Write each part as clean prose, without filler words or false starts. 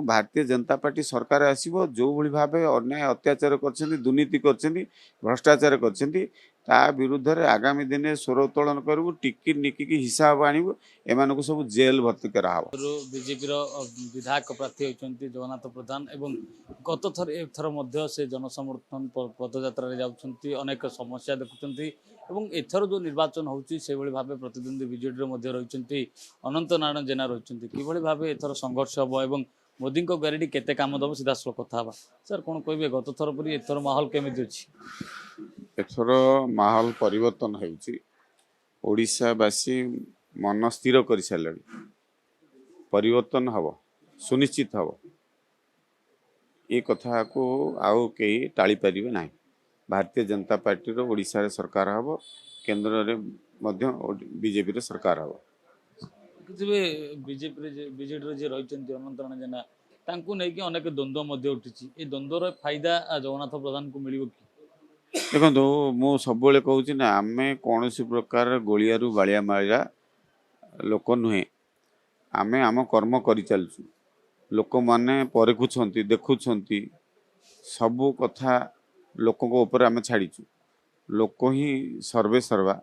Bharatiya Janata party सरकार आसीबो जो भली भाबे अन्याय अत्याचार करछन्ती दुर्नीति करछन्ती भ्रष्टाचार करछन्ती ता विरुद्ध रे आगामी दिन स्वर उत्तोलन करबु टिकी निकी हिसाब आनिबु एमानको सब जेल भर्ती कराहब। बीजेपी विधायक प्रार्थी होती जगन्नाथ प्रधान एवं गत थर एथर मध्य से जनसमर्थन पदयात्रा जाउछन्ती अनेक समस्या देखुछन्ती एवं एथर जो निर्वाचन होउची से भली भाबे प्रतिद्वंदी बीजेडी मध्य रहिछन्ती अनंत नारायण जेना रहिछन्ती किभली भाबे एथर संघर्ष हबो एवं मोदी को ग्यारंटी केते काम दब सीधा सलो कथा हबा सर कोन कहबे गत थर परी एथर माहौल केमिति अछि? एथर माहौल परिवर्तन होउची ओडिशावासी मन स्थिर कर सारे परिवर्तन हब सुनिश्चित हब ये कथा को आउ कई टाली पारिबे नाही। भारतीय जनता पार्टी रो ओडिशा रे सरकार हब केंद्र रे मध्य बीजेपी रे सरकार हब। बीजेडी जे रही अनंत नारायण जेना तांकु नै कि अनेक द्वंद्व मध्य उठिछि ए द्वंद्वर फायदा जगन्नाथ प्रधान को मिलिबो कि? देखो मु सब कहूँ ना आम कौन प्रकार गोलियारू बालिया मारिया लोक नुहे आम आम कर्म कर चलचु लोक मैंने परखुंट देखुंट सबू कथा लोक आम छाड़ीचु लोक ही सर्वे सर्वा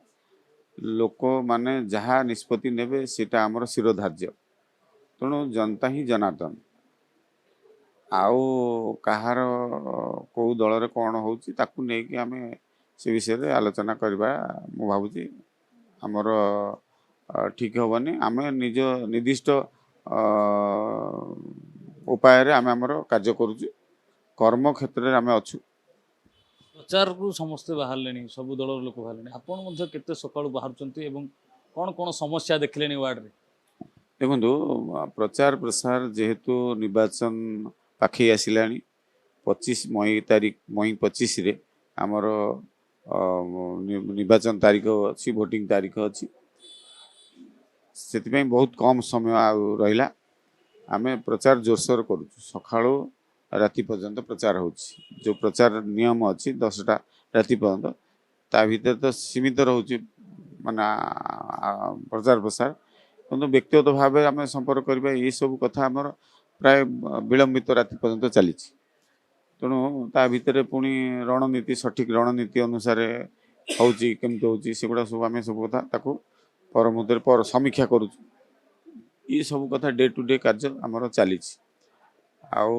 लोक माने जहाँ निष्पत्ति नेबे सेटा आमर शिरोधार्य तेणु जनता ही जनार्दन आउ कहार कौ दल कौन होची ताकू नेकी आमे से विषय रे आलोचना करबा मु भाबुची हमर ठीक होबनी आमे निज निर्दिष्ट उपाय रे आमे हमर कार्य करूची कर्म क्षेत्र रे आमे अछु। प्रचार को समस्ते बाहर सब दल लोक बाहर आपण केते सकाळू बाहर एवं कौन कौन समस्या देखले वार्ड रे? देखो प्रचार प्रसार जेहेतु निर्वाचन पाखे आसला 25 मई तारीख मई 25 रे आमर निर्वाचन तारीख अच्छी भोटिंग तारीख अच्छी से बहुत कम समय रहा आम प्रचार जोरसोर करूँ सका राति पर्यंत प्रचार हो जो प्रचार नियम अच्छी 10टा राति पर्यंत ता भीतर तो सीमित रोचे माना प्रचार प्रसार किंतु व्यक्तिगत भाव आम संपर्क करवा ये सब कथा आमर प्राय विलंबित राति पर्यंत चली तेणु ता भितर पुणी रणनीति सठिक रणनीति अनुसार होची केमती होची सेगुड़ा सब आम सब कथा ताकू पर मुहूर्त पर समीक्षा करूँ ये सब कथा डे टू डे कार्य आमर चली आउ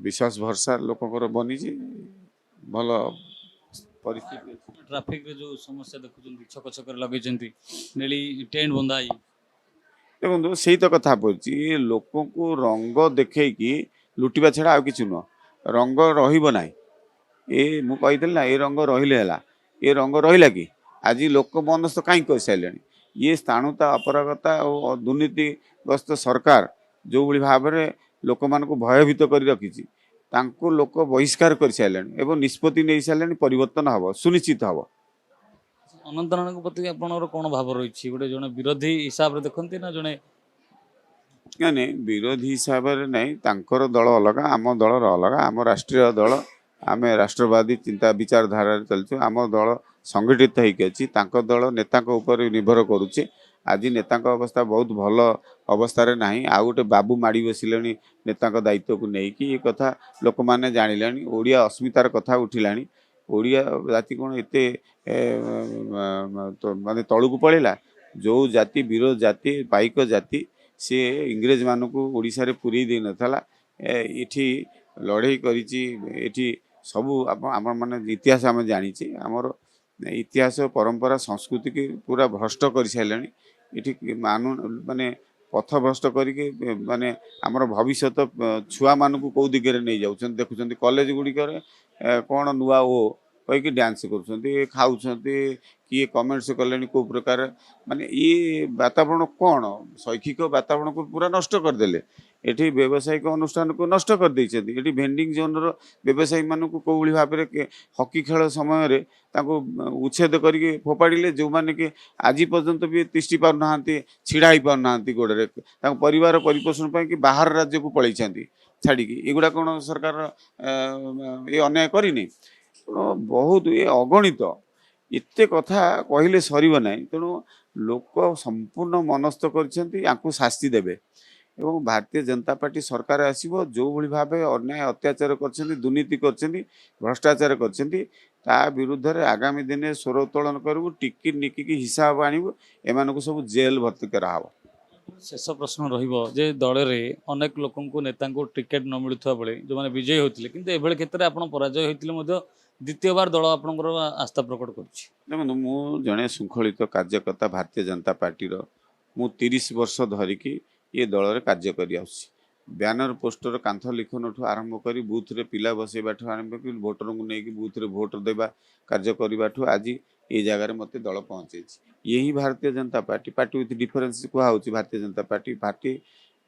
विश्वास भरसा लोकंर बनी भल परिस्थिति। ट्रैफिक रे जो समस्या देखुछन छक छक लगे नेली टेंट बंधाई देखो से तो कथा पड़ी लोक को रंग देखे कि लुटिबा छड़ा आ कि नुह रंग रहा ये मुझे ना ये रंग रहा ये रंग रहा कि आज लोक मनस्थ कहीं कर सारे ये स्थाणुता अपरागता और दुर्नीतिग्रस्त सरकार जो भली भाव में लोक मान भयभीत कर रखी लोक बहिष्कार कर सारे एवं निष्पत्ति नहीं सारे परिवर्तन हम सुनिश्चित हम। अनंत नारायण प्रति आपनर कौन भाव रही गोटे जड़े विरोधी हिसाब से देखते ना जड़े नहीं विरोधी हिसाब से नहीं तांकर दल अलग आम दल अलग आम राष्ट्रीय दल आम राष्ट्रवादी चिंता विचारधारा चलचु आम दल संगठित होती दल नेता उपर निर्भर करुचे आज नेता अवस्था बहुत भल अवस्था ना आ गोटे बाबू माड़ी बसिले नेता दायित्व को लेकिन ये कथा लोक मैंने जाना ओडिया अस्मितार कथा उठिला ओडिया जाति कौन एत माने तलू को पड़ेगा जो जाति विरोध जाति पाइक जाति सी इंग्रेज मानक ओडिशा रे पुरी दे नथला एठी लड़ाई करी सबू आम माने इतिहास आम जानी आमर इतिहास परंपरा संस्कृति की पूरा भ्रष्ट कर सारे ये मानु माने पथ भ्रष्ट करके माने आमर भविष्य छुआ मानक कौ दिगरे नहीं जाऊँ देखुं कॉलेज गुड़िक कौन नुआ ओ कहीकि डांस कर खाऊँ किए कमेंट्स कले कौ प्रकार माने ये वातावरण कौन शैक्षिक वातावरण को पूरा नष्ट करदे एठी व्यावसायिक अनुष्ठान को नष्ट कर देइछथि एठी भेंडिंग जोन रो व्यवसायी मानक को भाव में हॉकी खेल समय रे ताको उच्छेद करके फोपाड़े जो मैंने कि आज पर्यंत भी तिष्टि पार ना छिड़ा ही पार ना गोड़े परिवार परिपोषण पर कि बाहर राज्य को पलि छाड़ी एगुड़ा कौन सरकार ये अन्याय करनी बहुत ये अगणित एते कथा कहले सर ना तेणु लोक संपूर्ण मनस्थ कर शास्ति देवे ଏବଂ ଭାରତୀୟ जनता पार्टी सरकार आसिबो जो भली भाबे अन्याय अत्याचार करछन्ती दुर्नीति करछन्ती भ्रष्टाचार करछन्ती ता विरुद्ध रे आगामी दिन में स्वर उत्तोलन करबु टिकी निकी हिसाब आनिबु एमानको सब जेल भर्ती कराहब। शेष प्रश्न रहिबो जे दଳରେ अनेक लोकंकु नेतांकु टिकेट न मिलुथवा बेले जो माने विजय होतिले किंतु एभले क्षेत्र रे आपण पराजय होतिले मध्य द्वितीय बार दल आपणकर आस्था प्रकट करछि। देखो मु जने शृंखलित कार्यकर्ता भारतीय जनता पार्टी रो मु 30 वर्ष धरिकी ये दल रे कार्य करि आउछि। बैनर पोस्टर कांथ लिखन ठू आरंभ करी बूथ रे पिला बसेबा ठू आरंभ करी वोटर को नेकी बूथ रे वोट देबा कार्य करबा ठू आज ये जगह मते दल पहुंचे। यही Bharatiya Janata party party with difference कुहा होछि। भारतीय जनता पार्टी पार्टी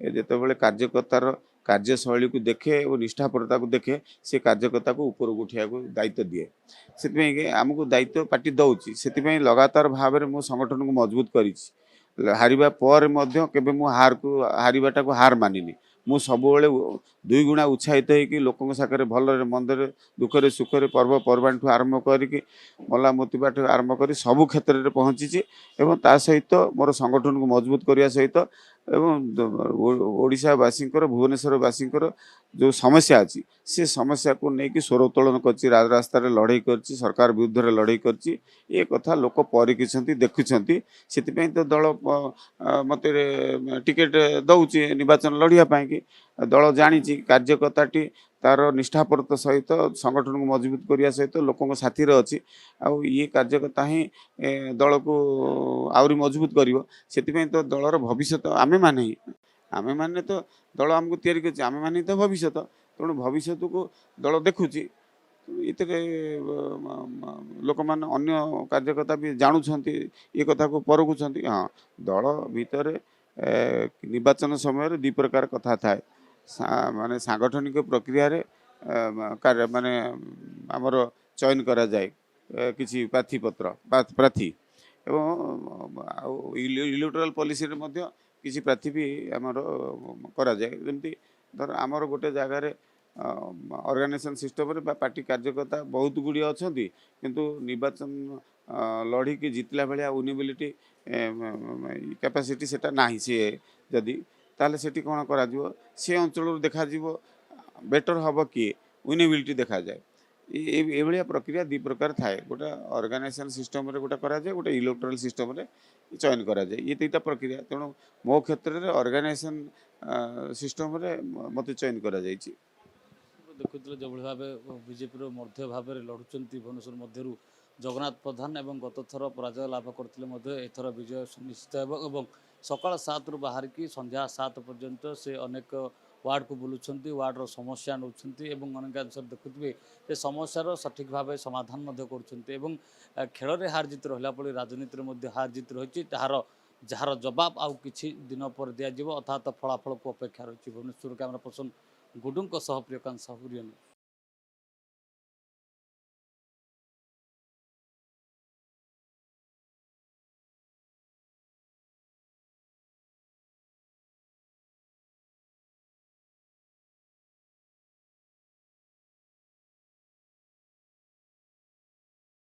जेतेबेले कार्यकर्तार कार्यशैली को देखे और निष्ठापरता को देखे से कार्यकर्ता को ऊपर उठिया को दायित्व दिए से आमको दायित्व पार्टी दौची से लगातार भाव में मो संगठन को मजबूत करी हारिबा पर मध्य केबे मु हार को हारिबाटा को हार मानिनी मु सबुबले दुई गुणा उत्साहित होइकि लोकଙ୍କ साकरे भलरे मंदरे दुखरे सुखरे पर्व पर्वाणी आरंभ करिकि मला मोतिबा ठू आरंभ करी सबु क्षेत्र में पहुंची एवं ता सहित मोर संगठन को मजबूत करिया सहित एवं ओडिशावासींकर भुवनेश्वरवासींकर जो समस्या अच्छी से समस्या को लेकिन स्वर उत्तोलन कर रास्तार लड़ाई कर सरकार विरुद्ध में लड़ाई कर ये कथा लोक परिकिछन्ति देखुछन्ति से तो दल मत टिकेट दौची निर्वाचन लड़िया कि दल जानी कार्यकर्ताटी तार निष्ठापरता सहित संगठन को मजबूत करने सहित लोकों साथी अच्छी आउ ये कार्यकर्ता ही दल को आहरी मजबूत कर तो दलर भविष्य आमे माने तो दल आमको तैयारी कर आमे माने तो भविष्य तेणु भविष्य को दल देखुची इतने लोक मान अन्य कार्यकर्ता भी जानुछन्ति ये कथा को परखुछन्ति। हाँ दल भितर निर्वाचन समय दी प्रकार कथा थाए माने सांगठनिक प्रक्रिया रे कार्य माने आमर चयन करा जाए किसी प्रार्थी पत्र प्रार्थी एवं इलेक्टोरल पॉलिसी रे मध्य किसी प्रार्थी भी आमर करा जाए जमती धर आमर गोटे जगार ऑर्गेनाइजेशन सिस्टम रे पार्टी कार्यकर्ता बहुत गुड़ी अच्छा किंतु निर्वाचन लड़ी की जितला भाया विनेबिलिटी कैपेसिटी सेटा नाही सी जदि ताले सेठी कौन करा जीवो से अंचल देखा जीवो बेटर हम किए विनेबिलिटी देखा जाए ये भाया प्रक्रिया दी प्रकार थाए गोटे ऑर्गेनाइजेशन सिस्टम रे गोटे करा जाए गोटे इलेक्टोरल सिस्टम रे चयन करा जाए ये दुईटा प्रक्रिया तेणु मो क्षेत्र में ऑर्गेनाइजेशन सिस्टम रे मत चयन करा जाइछि। देखुଥିଲେ যেভাবে ভাবে বিজেপির মধ্য ভাবে লড়ুଛନ୍ତି ভুবনেশ্বর মধ্যରୁ জগন্নাথ প্রধান এবং গত থর পরাজয় লাভ করতে এথর বিজয় সুনিশ্চিত ହେବ এবং সকাল 7 রু বাহারিকি সন্ধ্যা 7 পর্যন্ত সে অনেক ওয়ার্ড को बुलुंट वार्डर समस्या नौ अनेक अनुसार देखुए जे समस्यार सठिक भाव समाधान कर खेल में हार जीत रहा पड़ी राजनीति हार जीत रही जार जवाब आउ कि दिन पर दिज्व अर्थात फलाफल को अपेक्षा रही भुवनेश्वर कैमरा पर्सन गुडुं प्रियकांत साहू।